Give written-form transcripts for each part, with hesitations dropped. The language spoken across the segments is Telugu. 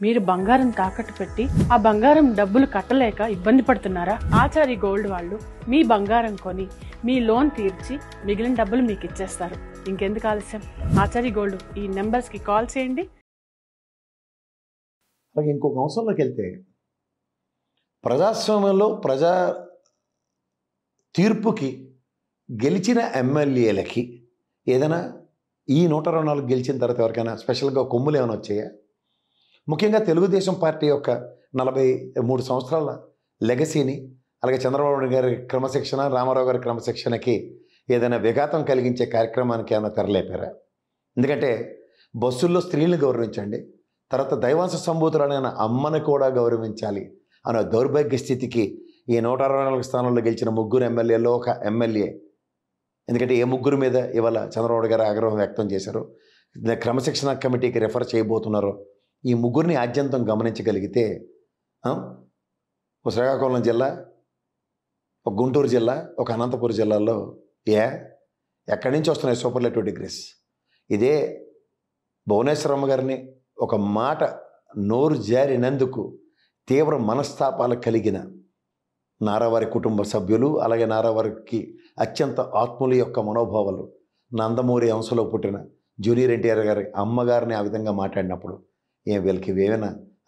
మీరు బంగారం తాకట్టు పెట్టి ఆ బంగారం డబ్బులు కట్టలేక ఇబ్బంది పడుతున్నారా? ఆచారి గోల్డ్ వాళ్ళు మీ బంగారం కొని మీ లోన్ తీర్చి మిగిలిన డబ్బులు మీకు ఇచ్చేస్తారు. ఇంకెందుకు ఆలస్యం? ఆచారి గోల్డ్ ఈ నెంబర్స్కి కాల్ చేయండి. అలాగే ఇంకొక అంశంలోకి వెళ్తే, ప్రజాస్వామ్యంలో ప్రజా తీర్పుకి గెలిచిన ఎమ్మెల్యేలకి ఏదైనా ఈ 124 గెలిచిన తర్వాత ఎవరికైనా స్పెషల్గా కొమ్ములు ఏమైనా వచ్చాయా? ముఖ్యంగా తెలుగుదేశం పార్టీ యొక్క 43 సంవత్సరాల లెగసీని, అలాగే చంద్రబాబు గారి క్రమశిక్షణ, రామారావు గారి క్రమశిక్షణకి ఏదైనా విఘాతం కలిగించే కార్యక్రమానికి ఏమైనా తెరలేపారా? ఎందుకంటే బస్సుల్లో స్త్రీలను గౌరవించండి, తర్వాత దైవాంశ సంభూతులైన అమ్మని కూడా గౌరవించాలి అనే దౌర్భాగ్య స్థితికి ఈ 124 స్థానాల్లో గెలిచిన 3 ఎమ్మెల్యేలో ఒక ఎమ్మెల్యే. ఎందుకంటే ఏ 3 మీద ఇవాళ చంద్రబాబు గారు ఆగ్రహం వ్యక్తం చేశారు, క్రమశిక్షణ కమిటీకి రెఫర్ చేయబోతున్నారో ఈ 3 ఆద్యంతం గమనించగలిగితే ఒక శ్రీకాకుళం జిల్లా, ఒక గుంటూరు జిల్లా, ఒక అనంతపురం జిల్లాలో ఎక్కడి నుంచి వస్తున్నాయి సూపర్లేటివ్ డిగ్రీస్? ఇదే భువనేశ్వరమ్మ గారిని ఒక మాట నోరు జారినందుకు తీవ్ర మనస్తాపాలు కలిగిన నారావారి కుటుంబ సభ్యులు, అలాగే నారావారికి అత్యంత ఆత్మల యొక్క మనోభావాలు, నందమూరి అంశలో పుట్టిన జూనియర్ ఎన్టీఆర్ గారి అమ్మగారిని ఆ విధంగా మాట్లాడినప్పుడు వీళ్ళకి ఏమైనా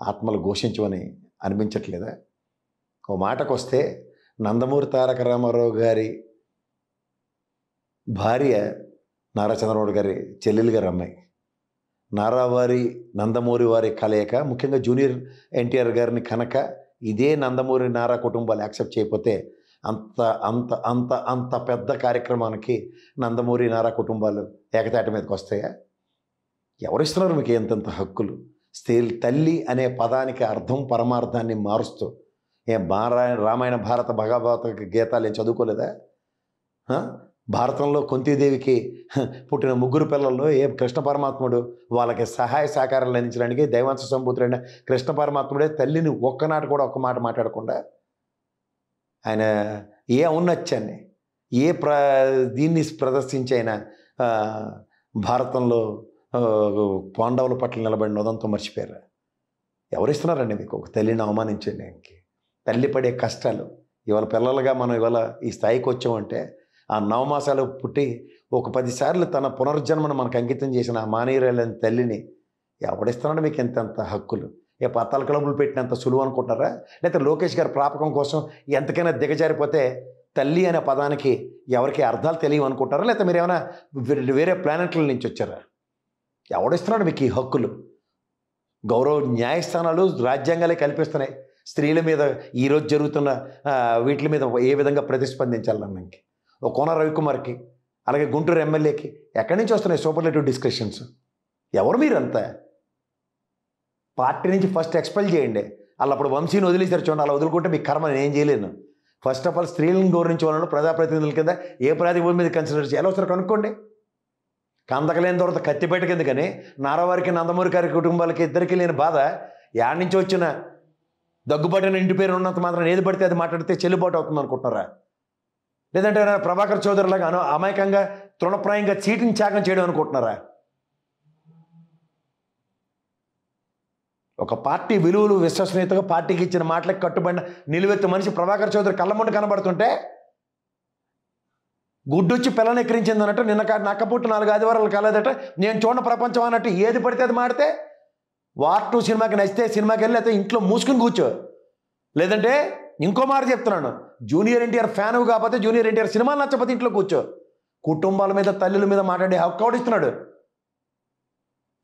ఆత్మలు ఘోషించమని అనిపించట్లేదా? ఓ మాటకు వస్తే నందమూరి తారక రామారావు గారి భార్య నారా చంద్రబాబు గారి చెల్లెలు గారి అమ్మాయి, నారావారి నందమూరి వారి కలయిక, ముఖ్యంగా జూనియర్ ఎన్టీఆర్ గారిని కనుక ఇదే నందమూరి నారా కుటుంబాలు యాక్సెప్ట్ చేయకపోతే అంత అంత అంత అంత పెద్ద కార్యక్రమానికి నందమూరి నారా కుటుంబాలు ఏకతాటి మీదకి వస్తాయా? ఎవరిస్తున్నారు మీకు ఎంతెంత హక్కులు? తల్లి అనే పదానికి అర్థం పరమార్థాన్ని మారుస్తూ రామాయణ భారత భగవత గీతాలు ఏం చదువుకోలేదా? భారతంలో కుంతీదేవికి పుట్టిన 3 పిల్లల్లో కృష్ణ పరమాత్ముడు వాళ్ళకి సహాయ సహకారాలు అందించడానికి దైవాంశ సంభూతుడైన కృష్ణ పరమాత్ముడే తల్లిని ఒక్కనాట కూడా ఒక్క మాట మాట్లాడకుండా ఆయన ఏ ఔన్నత్యాన్ని దీన్ని ప్రదర్శించి ఆయన భారతంలో పాండవుల పట్ల నిలబడిన ఉదంతో మర్చిపోయారు. ఎవరిస్తున్నారండి మీకు ఒక తల్లిని అవమానించడానికి? తల్లి పడే కష్టాలు ఇవాళ పిల్లలుగా మనం ఇవాళ ఈ స్థాయికి వచ్చామంటే ఆ 9 మాసాలు పుట్టి ఒక 10 సార్లు తన పునర్జన్మను మనకు అంకితం చేసిన ఆ మానీయురాలని తల్లిని ఎవడిస్తున్నాడు మీకు ఎంతెంత హక్కులు? పత్తాల క్లబ్లు పెట్టినంత సులువు అనుకుంటారా? లేకపోతే లోకేష్ గారి ప్రాపకం కోసం ఎంతకైనా దిగజారిపోతే తల్లి అనే పదానికి ఎవరికి అర్థాలు తెలియవు అనుకుంటారా? లేకపోతే మీరు ఏమైనా వేరే ప్లానెట్ల నుంచి వచ్చారా? ఎవడిస్తున్నాడు మీకు ఈ హక్కులు? గౌరవ న్యాయస్థానాలు రాజ్యాంగాలే కల్పిస్తున్నాయి స్త్రీల మీద ఈరోజు జరుగుతున్న వీటి మీద ఏ విధంగా ప్రతిస్పందించాలన్నానికి. ఓ కోన రవికుమార్కి, అలాగే గుంటూరు ఎమ్మెల్యేకి ఎక్కడి నుంచి వస్తున్నాయి సూపర్లేటివ్ డిస్కషన్స్? ఎవరు మీరంతా? పార్టీ నుంచి ఫస్ట్ ఎక్స్పెల్ చేయండి. అలా అప్పుడు వంశీని వదిలేసారు చూడండి, అలా వదులుకుంటే మీ కర్మ నేను ఏం చేయలేను. ఫస్ట్ ఆఫ్ ఆల్ స్త్రీలను గౌరవించే వాళ్ళను ప్రజాప్రతినిధుల కింద ఏ ప్రాతిపదిక మీద కన్సిడర్ చేయాలో ఒకసారి కనుక్కోండి. కందకలేని తర్వాత కత్తిపేట కింద కానీ నారావారికి నందమూరి గారి కుటుంబాలకి ఇద్దరికి లేని బాధ యాడ్ నుంచి వచ్చిన దగ్గుబాటిన ఇంటి పేరు ఉన్నంత మాత్రం ఏది పడితే అది మాట్లాడితే చెల్లుబాటు అవుతుంది అనుకుంటున్నారా? లేదంటే ప్రభాకర్ చౌదరి లాగా అమాయకంగా తృణప్రాయంగా చీటిని త్యాగం చేయడం అనుకుంటున్నారా? ఒక పార్టీ విలువలు విశ్వసనీయతగా పార్టీకి ఇచ్చిన మాటలకు కట్టుబడిన నిలువెత్తు మనిషి ప్రభాకర్ చౌదరి కళ్ళముండి కనబడుతుంటే గుడ్డొచ్చి పిల్లని ఎక్కిరించింది అన్నట్టు, నిన్న నక్కపుట్టు 4 ఆదివారాలు కలదట, నేను చూడని ప్రపంచం అన్నట్టు ఏది పడితే అది మాడితే వార్ 2 సినిమాకి నచ్చితే సినిమాకి వెళ్ళి అయితే ఇంట్లో మూసుకుని కూర్చో. లేదంటే ఇంకో మాట చెప్తున్నాను, జూనియర్ ఎన్టీఆర్ ఫ్యాన్ కాకపోతే జూనియర్ ఎన్టీఆర్ సినిమాలు నచ్చకపోతే ఇంట్లో కూర్చో. కుటుంబాల మీద తల్లుల మీద మాట్లాడే హక్కు ఎవడిస్తున్నాడు?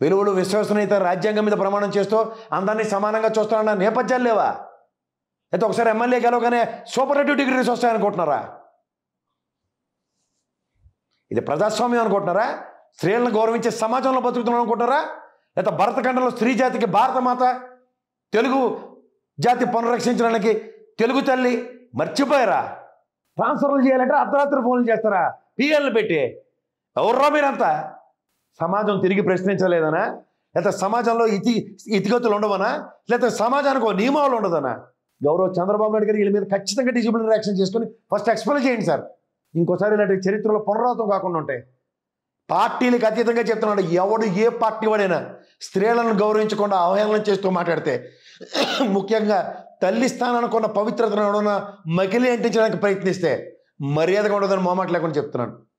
విలువలు విశ్వసనీయత రాజ్యాంగం మీద ప్రమాణం చేస్తూ అందరినీ సమానంగా చూస్తానన్న నేపథ్యాలు లేవా? అయితే ఒకసారి ఎమ్మెల్యే గెలవగానే సూపర్లేటివ్ డిగ్రీస్ వస్తాయనుకుంటున్నారా? ఇది ప్రజాస్వామ్యం అనుకుంటున్నారా? స్త్రీలను గౌరవించే సమాజంలో బతుకుతున్నాం అనుకుంటారా? లేదా భరతఖండంలో స్త్రీ జాతికి భారతమాత, తెలుగు జాతి పునరక్షించడానికి తెలుగు తల్లి మర్చిపోయారా? ట్రాన్స్ఫర్లు చేయాలంటే అర్ధరాత్రి ఫోన్లు చేస్తారా పిఎల్ని పెట్టి? ఎవర్రా మీరంతా? సమాజం తిరిగి ప్రశ్నించలేదనా? లేకపోతే సమాజంలో ఇతిగతులు ఉండవనా? లేకపోతే సమాజానికి ఒక నియమాలు ఉండదనా? గౌరవ చంద్రబాబు నాయుడు గారు వీళ్ళ మీద ఖచ్చితంగా డిసిప్లినరీ యాక్షన్ చేసుకొని ఫస్ట్ ఎక్స్ప్లెయిన్ చేయండి సార్. ఇంకోసారి ఇలాంటి చరిత్రలో పునరావృతం కాకుండా ఉంటాయి. పార్టీలకు అతీతంగా చెప్తున్నాడు, ఎవడు ఏ పార్టీ వాడైనా స్త్రీలను గౌరవించకుండా అవహేళన చేస్తూ మాట్లాడితే, ముఖ్యంగా తల్లి స్థానానికి పవిత్రతను ఎవడన్నా మకిలి అంటించడానికి ప్రయత్నిస్తే మర్యాదగా ఉండదని మొహమాట లేకుండా చెప్తున్నాను.